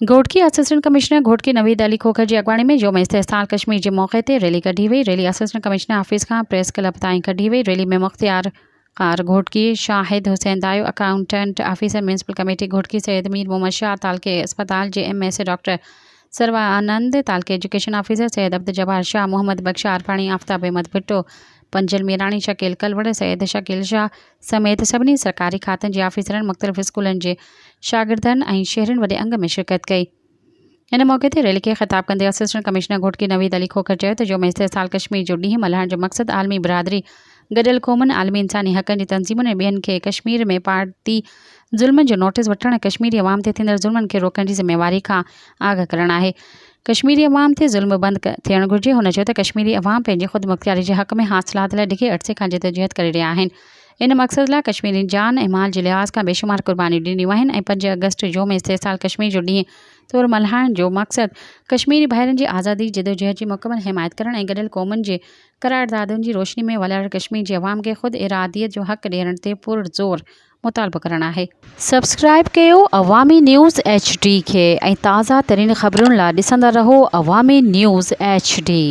Ghotki assistant commissioner Ghotki Naveed Ali Khokhar की अगवाणी में योम इस्तेहसाल कश्मीर के मौके ते रैली कढी वई। रैली असिस्टेंट कमिश्नर ऑफिस का प्रेस क्लब ताईं कढी वई। रैली में Mukhtiar car Ghotki, Shahid Hussain Dayo, accountant officer municipal committee Ghotki, Syed Mir Mohammad Shah, तालके अस्पताल JMS डॉक्टर सर्वानंद, तालके एजुकेशन ऑफिसर सैयद अब्दुल जब्बार शाह, मोहम्मद बख्शार पाणी, आफ्ताब अहमद भुट्टो, पंजल मीराणी, शकील कलवड़, सैयद शकील शाह समेत सभिनी सरकारी खातनि जे ऑफिसरनि, मुख़्तलिफ़ स्कूलनि जे शागिर्दनि ऐं शहरनि वॾे अंग में शिरकत कई। इन मौके ते रैली खे ख़िताब कंदे असिस्टेंट कमिश्नर घोटकी नवीद अली खोखर चयो त योम इस्तेहसाल कश्मीर जो ॾींहुं मल्हाइण जो मक़सदु आलमी बिरादरी, गॾियल क़ौमुनि, आलमी इंसानी हक़नि जी तंज़ीमुनि ऐं ॿियनि खे कश्मीर में पार्टी ज़ुल्मनि जो नोटिस वठण ऐं कश्मीरी अवाम ते थींदड़ ज़ुल्मनि खे रोकण जी ज़िम्मेवारी खां आगाह करणु आहे। कश्मीरी अवाम ते ज़ुल्म बंदि थियणु घुरिजे। हुन चयो त कश्मीरी अवाम पंहिंजे ख़ुदमुख़्तियारी जे हक़ में हासिलात लाइ ॾिघे अरिसे खां जदोजहद करे रहिया आहिनि। इन मक़सद लाइ कश्मीरी जान ऐं माल जे लिहाज़ खां बेशुमार क़ुर्बानियूं ॾिनियूं आहिनि ऐं 5 अगस्त योम इस्तेहसाल कश्मीर जो ॾींहुं तौरु मल्हाइण जो मक़सदु कश्मीरी भाइरनि जी आज़ादी जदोजहद जी मुकमल हिमायत करणु ऐं गॾियल क़ौमुनि जे करारदादुनि जी रोशनी में वलड़ कश्मीर जे अवाम खे ख़ुदि इरादियत जो हक़ ॾियण ते पुरज़ोर मुतालबो करणु आहे। सब्सक्राइब कयो अवामी न्यूज़ HD खे ऐं ताज़ा तरीन ख़बरुनि लाइ ॾिसंदा रहो अवामी न्यूज़ HD।